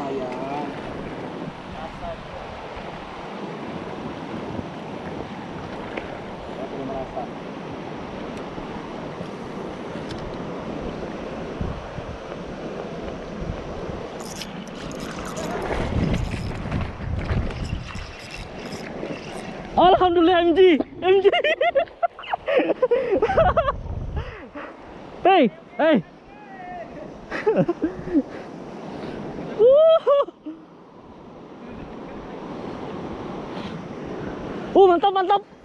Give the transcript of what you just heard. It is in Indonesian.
lumayan. Ya, perlu merasa. Alhamdulillah MG. Hey, hey. Mantap, mantap.